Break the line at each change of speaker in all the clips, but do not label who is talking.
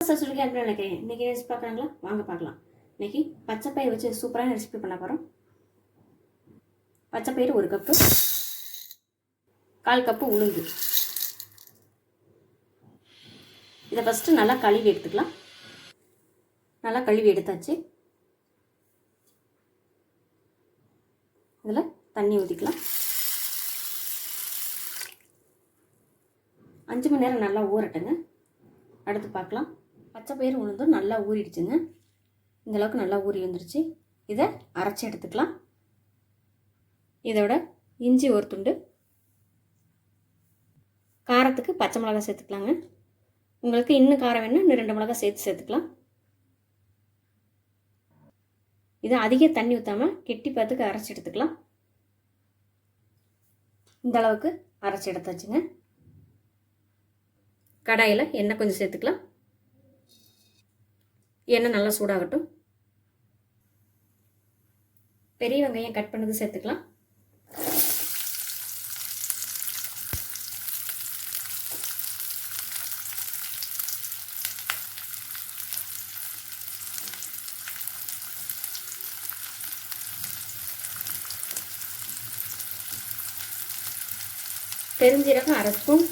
சசுரிக்கு அப்படின்னு நினைக்கிறேன். இன்றைக்கி ரெசிபி பார்க்குறாங்களா? வாங்க பார்க்கலாம். இன்றைக்கி பச்சைப்பயிறு வச்சு சூப்பரான ரெசிபி பண்ண போகிறோம். பச்சைப்பயிறு 1 கப்பு, 1/4 கப்பு உளுந்து. இதை ஃபஸ்ட்டு நல்லா கழுவி எடுத்துக்கலாம். நல்லா கழுவி எடுத்தாச்சு. இதில் தண்ணி ஊற்றிக்கலாம். 5 மணி நேரம் நல்லா ஊறட்டுங்க. அடுத்து பார்க்கலாம். பச்சைப்பயிறு உளுந்தும் நல்லா ஊறிடுச்சுங்க. இந்தளவுக்கு நல்லா ஊறி வந்துடுச்சு. இதை அரைச்சி எடுத்துக்கலாம். இதோட இஞ்சி 1 துண்டு, காரத்துக்கு பச்சை மிளகாய் சேர்த்துக்கலாங்க. உங்களுக்கு இன்னும் காரம் வேணும்னா இன்னும் 2 மிளகாய் சேர்த்துக்கலாம். இதை அதிக தண்ணி ஊற்றாமல் கெட்டி பார்த்துக்கு அரைச்சி எடுத்துக்கலாம். இந்த அளவுக்கு அரைச்சி எடுத்தாச்சுங்க. கடாயில் எண்ணெய் கொஞ்சம் சேர்த்துக்கலாம். எண்ணெய் நல்லா சூடாகட்டும். பெரிய வெங்காயம் கட் பண்ணது சேர்த்துக்கலாம். பெருஞ்சீரகம் 1/2 ஸ்பூன்,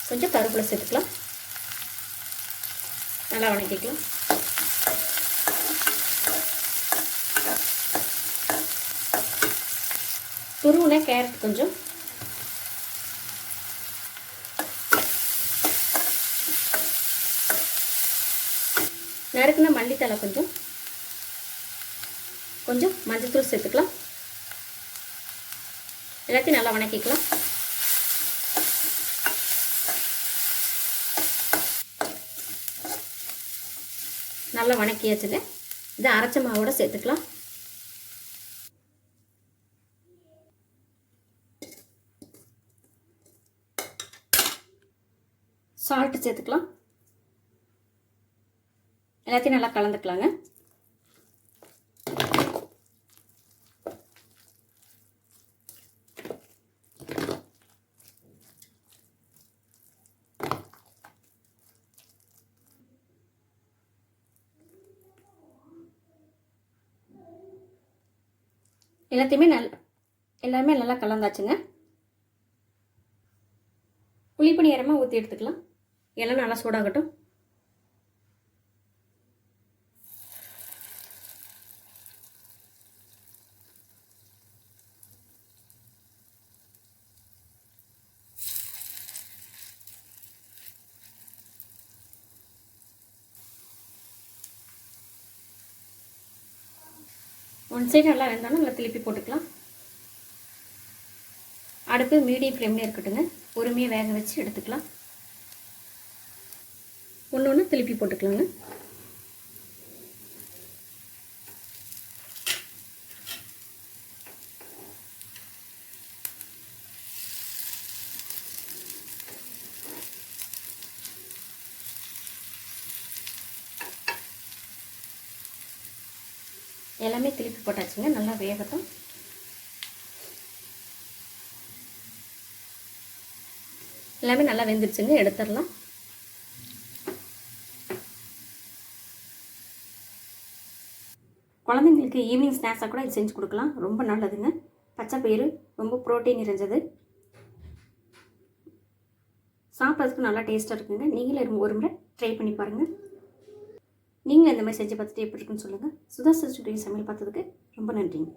கொஞ்சம் கருவேப்பிலை சேர்த்துக்கலாம். நல்லா வணக்கிக்கலாம். துருவின கேரட் கொஞ்சம், நறுக்குன மல்லித்தலை கொஞ்சம், கொஞ்சம் மஞ்சள்தூள் சேர்த்துக்கலாம். எல்லாத்தையும் நல்லா வணக்கிக்கலாம். நல்லா வணக்கியாச்சுங்க. இதை அரைச்ச மாவோட சேர்த்துக்கலாம். சால்ட்டு சேர்த்துக்கலாம். எல்லாத்தையும் நல்லா கலந்துக்கலாங்க. எல்லாமே நல்லா கலந்தாச்சுங்க. புளிப்பு நேரமாக ஊற்றி எடுத்துக்கலாம். எல்லாம் நல்லா சூடாகட்டும். ஒன் சைடு நல்லா வெந்தாலும் நல்லா திருப்பி போட்டுக்கலாம். அடுப்பு மீடியம் ஃப்ளேம்லேயே இருக்கட்டுங்க. பொறுமையாக வேக வச்சு எடுத்துக்கலாம். ஒன்று திருப்பி போட்டுக்கலாங்க. எல்லாமே திருப்பி போட்டாச்சுங்க. நல்லா வேகட்டும். எல்லாமே நல்லா வெந்துருச்சுங்க. எடுத்துடலாம். குழந்தைங்களுக்கு ஈவினிங் ஸ்நாக்ஸாக கூட இது செஞ்சு கொடுக்கலாம். ரொம்ப நல்லதுங்க. பச்சைப்பயிறு ரொம்ப ப்ரோட்டீன் நிறைஞ்சது. சாப்பிட்றதுக்கு நல்லா டேஸ்ட்டாக இருக்குங்க. நீங்களே ஒரு முறை ட்ரை பண்ணி பாருங்கள். நீங்களும் இந்த மாதிரி செஞ்சு பார்த்துட்டு எப்படி இருக்குன்னு சொல்லுங்கள். சுதா சசுரி சமையல் பார்த்ததுக்கு ரொம்ப நன்றிங்க.